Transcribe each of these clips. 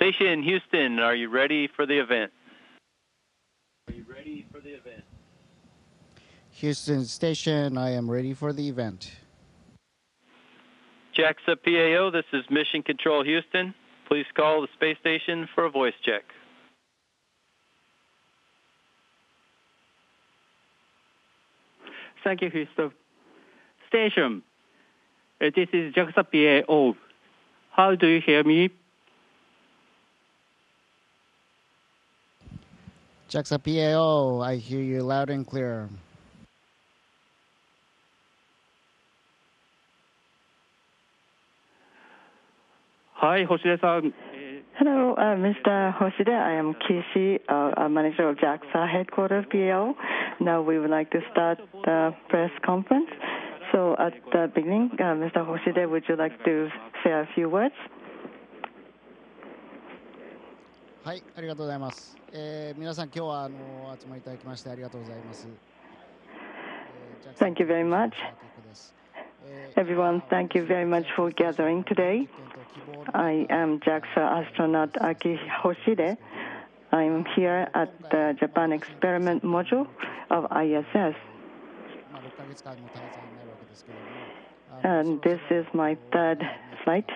Station Houston, are you ready for the event? Houston Station, I am ready for the event. JAXA PAO, this is Mission Control Houston. Please call the space station for a voice check. Thank you, Houston. Station, this is JAXA PAO. How do you hear me? JAXA PAO, I hear you loud and clear. Hi, Hoshide-san. Hello, Mr. Hoshide. I am Kishi, manager of JAXA headquarters PAO. Now we would like to start the press conference. So at the beginning, Mr. Hoshide, would you like to say a few words? はい、ありがとうございます。皆さん今日はお集まりいただきましてありがとうございます。Thank you very much. Everyone, thank you very much for gathering today. I am JAXA astronaut Aki Hoshide. I am here at the Japan Experiment Module of ISS. And this is my third flight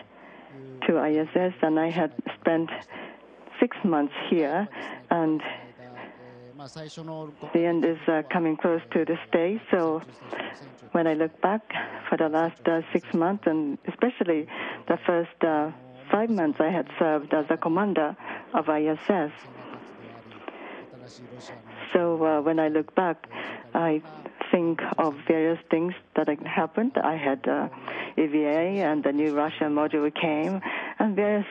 to ISS, and I had spent 6 months here, and the end is coming close to this day. So when I look back for the last 6 months, and especially the first 5 months I had served as a commander of ISS. So when I look back, I think of various things that had happened. I had EVA, and the new Russian module came, and various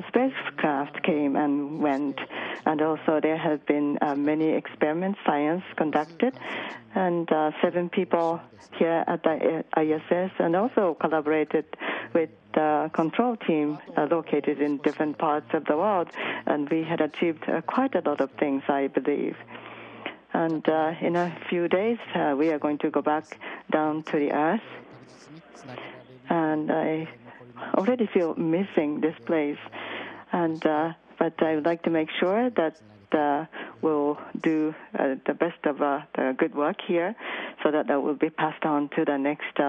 spacecraft came and went. And also there have been many experiments, science conducted, and 7 people here at the ISS, and also collaborated with the control team located in different parts of the world. And we had achieved quite a lot of things, I believe. And in a few days, we are going to go back down to the Earth. And I already feel missing this place. And but I would like to make sure that we'll do the best of the good work here, so that will be passed on to the next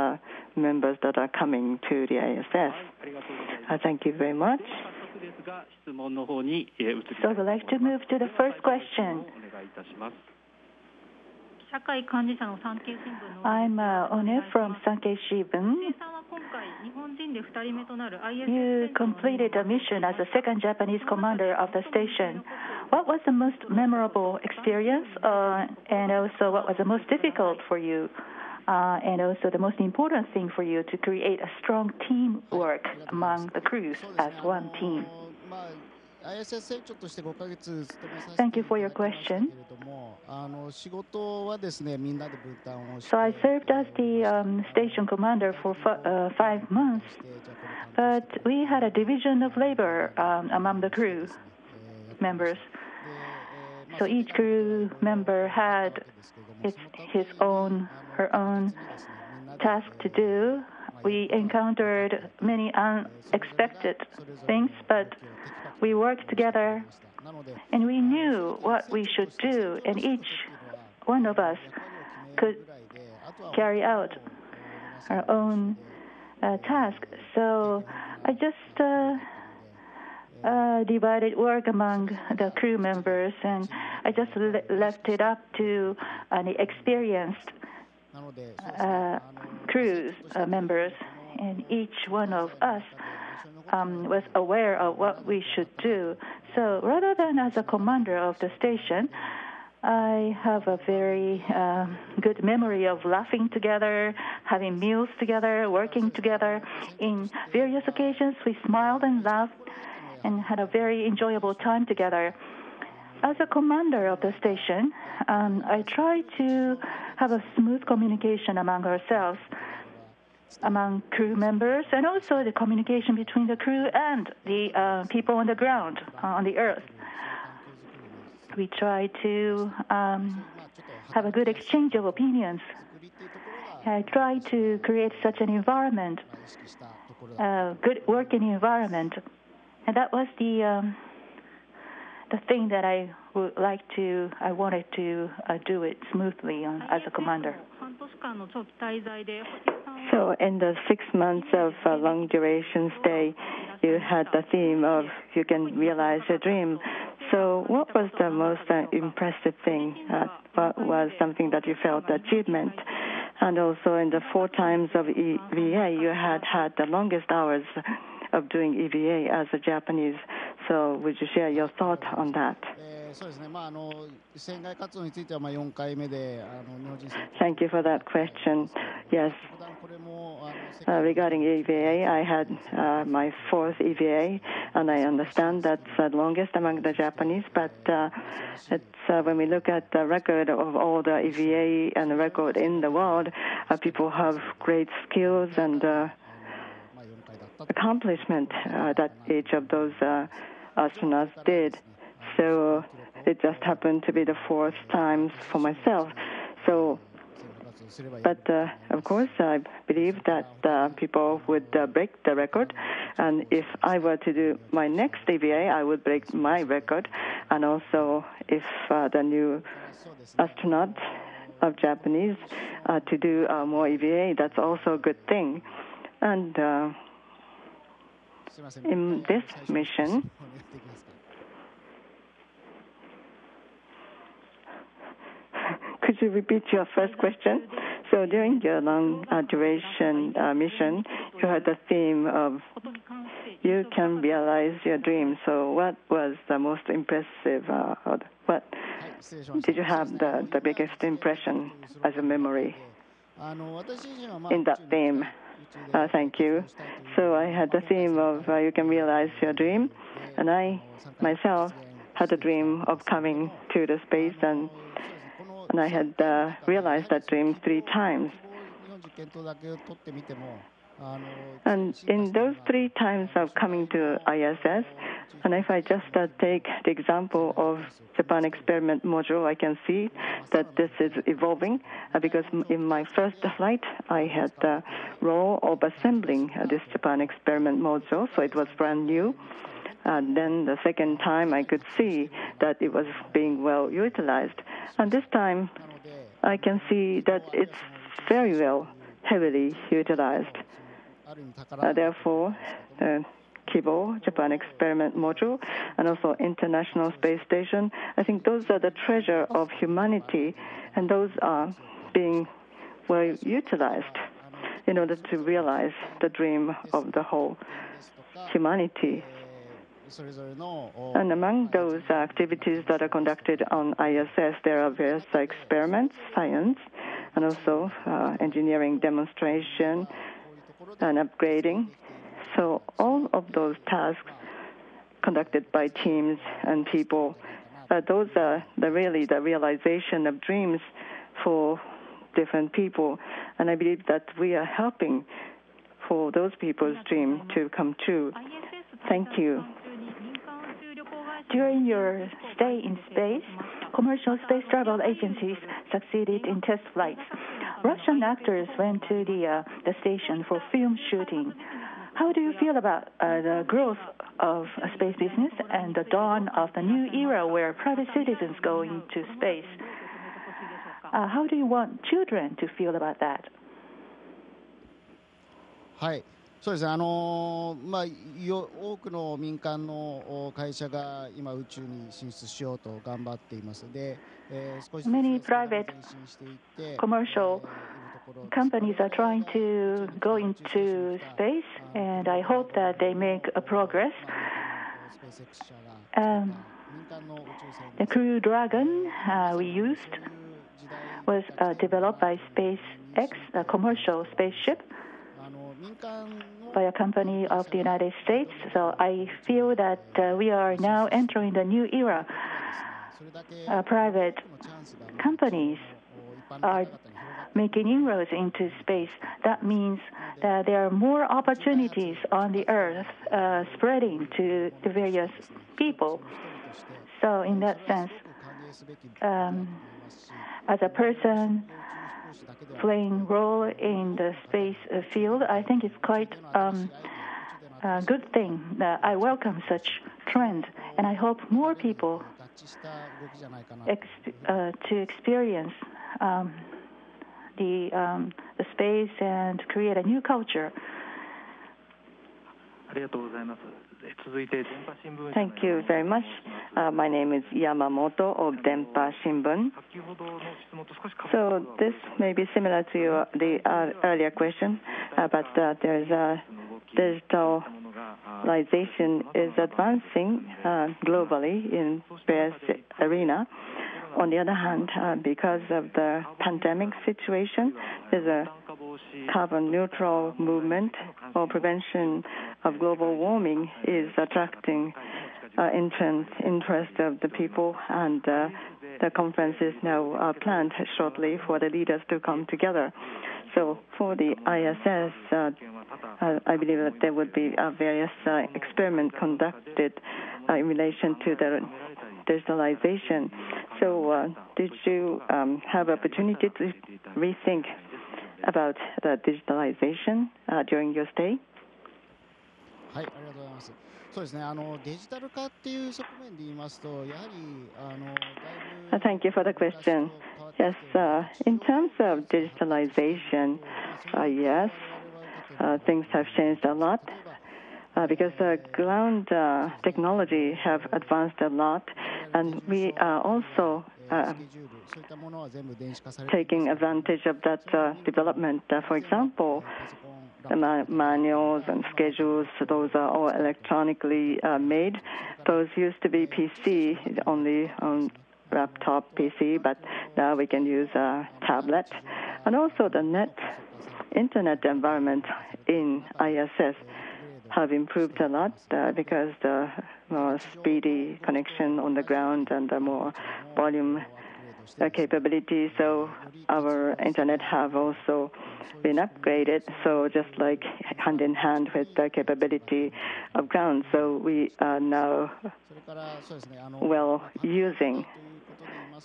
members that are coming to the ISS. Thank you very much. So we'd like to move to the first question. I'm One from Sankei Shimbun. You completed a mission as the second Japanese commander of the station. What was the most memorable experience, and also what was the most difficult for you, and also the most important thing for you to create a strong teamwork among the crews as one team? Thank you for your question. So I served as the station commander for 5 months, but we had a division of labor among the crew members. So each crew member had her own task to do. We encountered many unexpected things, but we worked together, and we knew what we should do, and each one of us could carry out our own task. So I just divided work among the crew members, and I just left it up to the experienced crew members, and each one of us was aware of what we should do. So rather than as a commander of the station, I have a very good memory of laughing together, having meals together, working together. In various occasions, we smiled and laughed and had a very enjoyable time together. As a commander of the station, I try to have a smooth communication among ourselves, among crew members, and also the communication between the crew and the people on the ground, on the Earth. We try to have a good exchange of opinions. I try to create such an environment, good working environment. And that was the the thing that I wanted to do it smoothly as a commander. So in the 6 months of long duration stay, you had the theme of you can realize your dream. So what was the most impressive thing? What was something that you felt achievement? And also in the 4 times of EVA, you had the longest hours of doing EVA as a Japanese. So would you share your thought on that? Thank you for that question. Yes. Regarding EVA, I had my 4th EVA, and I understand that's the longest among the Japanese, but when we look at the record of all the EVA and the record in the world, people have great skills and accomplishment that each of those astronauts did. So it just happened to be the 4th time for myself. So, but of course, I believe that people would break the record. And if I were to do my next EVA, I would break my record. And also, if the new astronaut of Japanese to do more EVA, that's also a good thing. And in this mission, could you repeat your first question? So during your long duration mission, you had the theme of you can realize your dream. So what was the most impressive? What did you have the biggest impression as a memory in that theme? Thank you. So I had the theme of you can realize your dream, and I myself had a dream of coming to the space, and I had realized that dream 3 times. And in those 3 times of coming to ISS, and if I just take the example of Japan experiment module, I can see that this is evolving because in my first flight, I had the role of assembling this Japan experiment module, so it was brand new. And then the second time, I could see that it was being well utilized. And this time, I can see that it's very well, heavily utilized. Therefore, Kibo, Japan Experiment Module, and also International Space Station, I think those are the treasure of humanity, and those are being well utilized in order to realize the dream of the whole humanity. And among those activities that are conducted on ISS, there are various experiments, science, and also engineering demonstration and upgrading. So all of those tasks conducted by teams and people, those are really the realization of dreams for different people. And I believe that we are helping for those people's dream to come true. Thank you. During your stay in space, commercial space travel agencies succeeded in test flights. Russian actors went to the station for film shooting. How do you feel about the growth of space business and the dawn of the new era where private citizens go into space? How do you want children to feel about that? はい、そうですね。多くの民間の会社が今宇宙に進出しようと頑張っています。で、少しずつ Many private commercial companies are trying to go into space, and I hope that they make a progress. The Crew Dragon we used was developed by SpaceX, a commercial spaceship, by a company of the United States. So I feel that we are now entering the new era. Private companies are making inroads into space. That means that there are more opportunities on the Earth spreading to the various people. So in that sense, as a person playing role in the space field, I think it's quite good thing. I welcome such trend, and I hope more people to experience the space and create a new culture. Thank you very much. My name is Yamamoto of Denpa Shimbun. So this may be similar to the earlier question, but there's digitalization is advancing globally in various arena. On the other hand, because of the pandemic situation, there's a carbon neutral movement or prevention of global warming is attracting interest of the people, and the conference is now planned shortly for the leaders to come together. So for the ISS, I believe that there would be various experiments conducted in relation to the digitalization. So did you have opportunity to rethink about the digitalization during your stay? はい、ありがとうございます。そうですね。デジタル化っていう側面で言いますと、やはりだいぶ。Thank you for the question. Yes, in terms of digitalization, yes, things have changed a lot because ground technology have advanced a lot, and we are also taking advantage of that development. For example, the manuals and schedules, those are all electronically made. Those used to be PC, only on laptop PC, but now we can use a tablet. And also the internet environment in ISS have improved a lot because the more speedy connection on the ground and the more volume capability. So our internet have also been upgraded, so just like hand in hand with the capability of ground. So we are now well using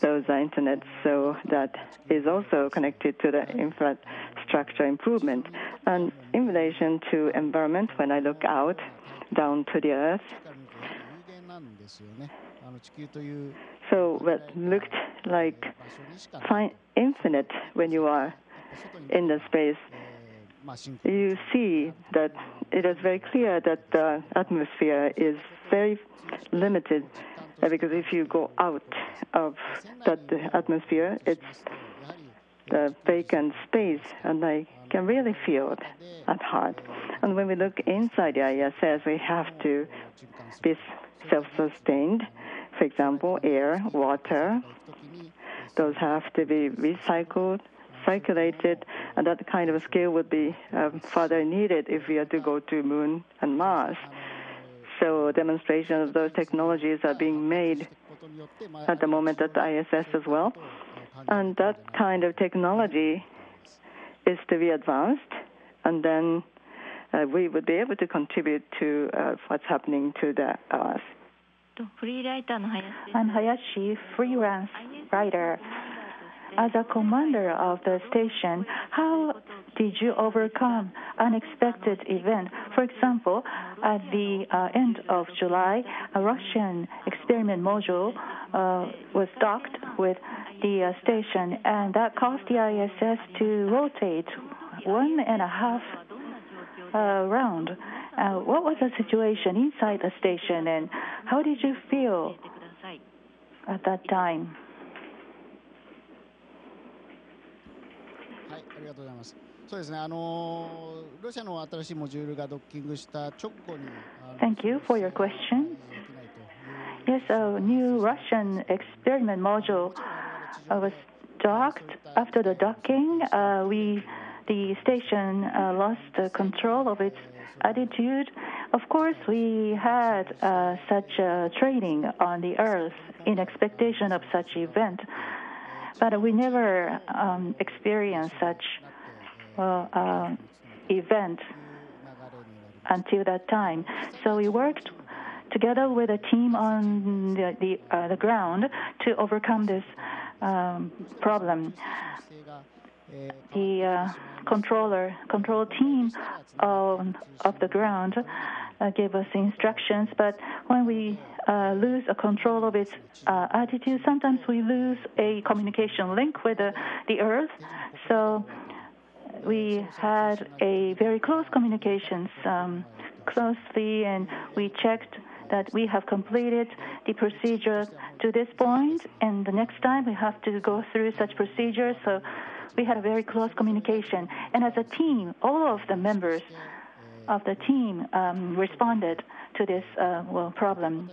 those internets, so that is also connected to the infrastructure improvement. And in relation to environment, when I look out down to the Earth, so what looked like infinite when you are in the space, you see that it is very clear that the atmosphere is very limited, because if you go out of that atmosphere, it's the vacant space, and I can really feel it at heart. And when we look inside the ISS, we have to be self-sustained. For example, air, water, those have to be recycled, circulated, and that kind of scale would be further needed if we are to go to Moon and Mars. So demonstration of those technologies are being made at the moment at the ISS as well. And that kind of technology is to be advanced, and then we would be able to contribute to what's happening to the Earth. I'm Hayashi, freelance writer. As a commander of the station, how did you overcome unexpected event? For example, at the end of July, a Russian experiment module was docked with the station, and that caused the ISS to rotate 1.5 round. What was the situation inside the station, and how did you feel at that time? はい、ありがとうございます。そうですね。ロシアの新しいモジュールがドッキングした直後に。Thank you for your question. Yes, a new Russian experiment module was docked. After the docking, the station lost control of its attitude. Of course, we had such training on the Earth in expectation of such event, but we never experienced such event until that time. So we worked together with a team on the ground to overcome this problem. The control team of the ground gave us instructions. But when we lose a control of its attitude, sometimes we lose a communication link with the Earth. So we had a very close communications closely, and we checked that we have completed the procedure to this point, and the next time we have to go through such procedures. So we had a very close communication. And as a team, all of the members of the team responded to this problem.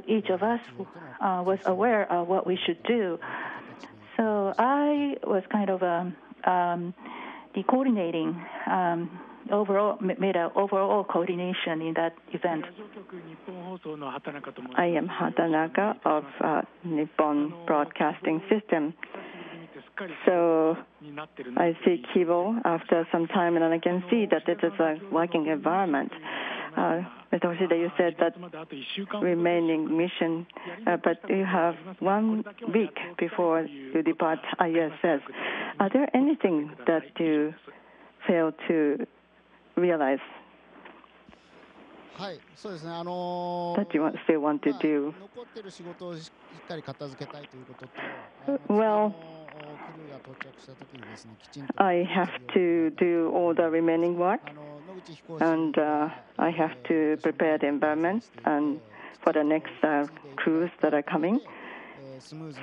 Each of us was aware of what we should do. So I was kind of the coordinating made an overall coordination in that event. I am Hatanaka of Nippon Broadcasting System. So I see Kibo after some time, and I can see that it is a working environment. Mr. Hoshide, you said that remaining mission, but you have 1 week before you depart ISS. Are there anything that you fail to realize that you still want to do? Well, I have to do all the remaining work, and I have to prepare the environment and for the next crews that are coming.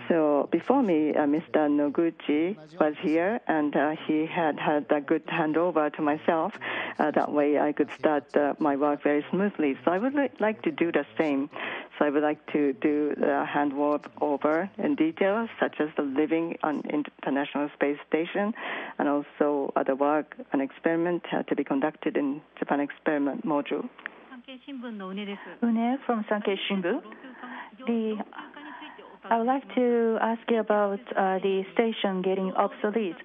So before me, Mr. Noguchi was here, and he had a good handover to myself. That way I could start my work very smoothly. So I would like to do the same. So I would like to do the handover in detail, such as the living on International Space Station, and also the work and experiment to be conducted in Japan Experiment Module. Une from Sankei Shimbun. I would like to ask you about the station getting obsolete.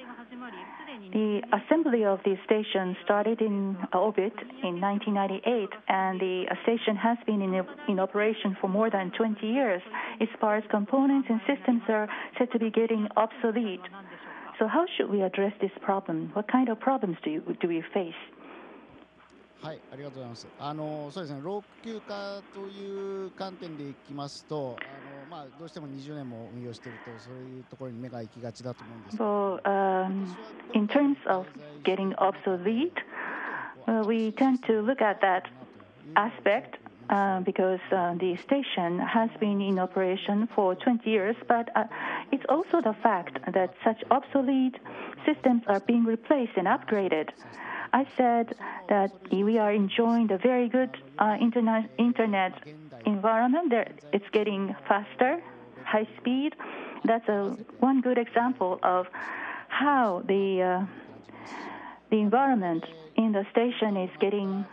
The assembly of the station started in orbit in 1998, and the station has been in operation for more than 20 years. Its parts, components, and systems are said to be getting obsolete. So how should we address this problem? What kind of problems do we face? はい、ありがとうございます。そうですね、老朽化という観点でいきますと、どうしても20年も運用していると、そういうところに目が行きがちだと思うんですけど。Well, in terms of getting obsolete, we tend to look at that aspect because the station has been in operation for 20 years, but it's also the fact that such obsolete systems are being replaced and upgraded. I said that we are enjoying the very good internet environment. It's getting faster, high speed. That's one good example of how the environment in the station is getting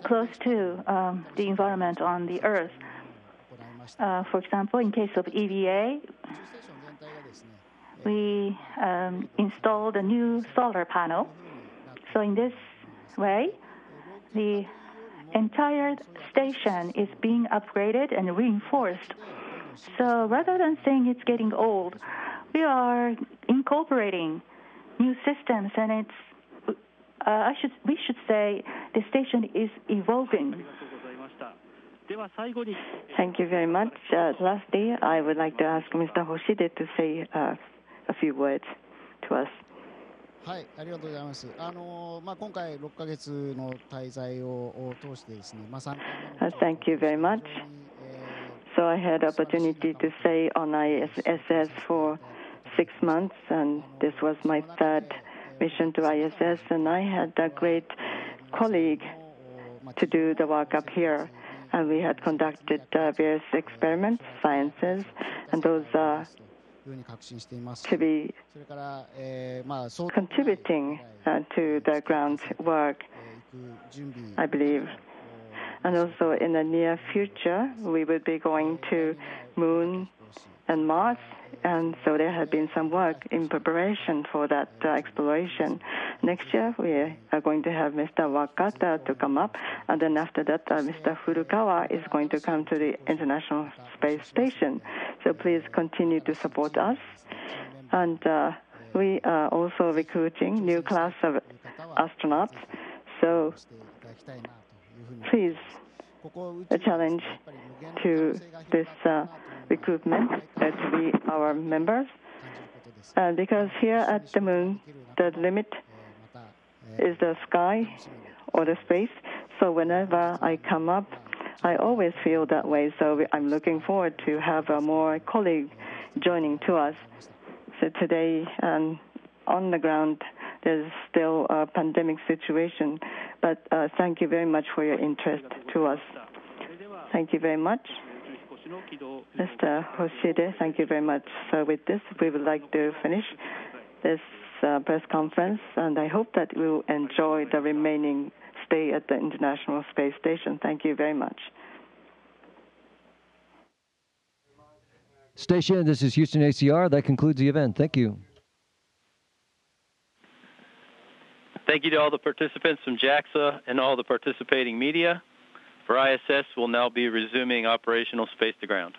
close to the environment on the Earth. For example, in case of EVA, we installed a new solar panel. So in this way, the entire station is being upgraded and reinforced. So rather than saying it's getting old, we are incorporating new systems, and we should say the station is evolving. Thank you very much. Lastly, I would like to ask Mr. Hoshide to say a few words to us. はい、ありがとうございます。今回6ヶ月の滞在を通してですね、3回目の。Thank you very much. So I had opportunity to stay on ISS for 6 months, and this was my third mission to ISS, and I had a great colleague to do the work up here. And we had conducted various experiments, sciences, and those are to be contributing to the ground work, I believe. And also in the near future, we will be going to Moon and Mars, and so there have been some work in preparation for that exploration. Next year, we are going to have Mr. Wakata to come up, and then after that, Mr. Furukawa is going to come to the International Space Station. So please continue to support us. And we are also recruiting new class of astronauts So please challenge to this recruitment to be our members. Because here at the moon, the limit is the sky or the space. So whenever I come up, I always feel that way. So I'm looking forward to have more colleagues joining to us. So today, on the ground, there's still a pandemic situation. But thank you very much for your interest to us. Thank you very much. Mr. Hoshide, thank you very much. So with this, we would like to finish this press conference, and I hope that you will enjoy the remaining stay at the International Space Station. Thank you very much. Station, this is Houston ACR. That concludes the event. Thank you. Thank you to all the participants from JAXA and all the participating media. For ISS, we'll now be resuming operational space to ground.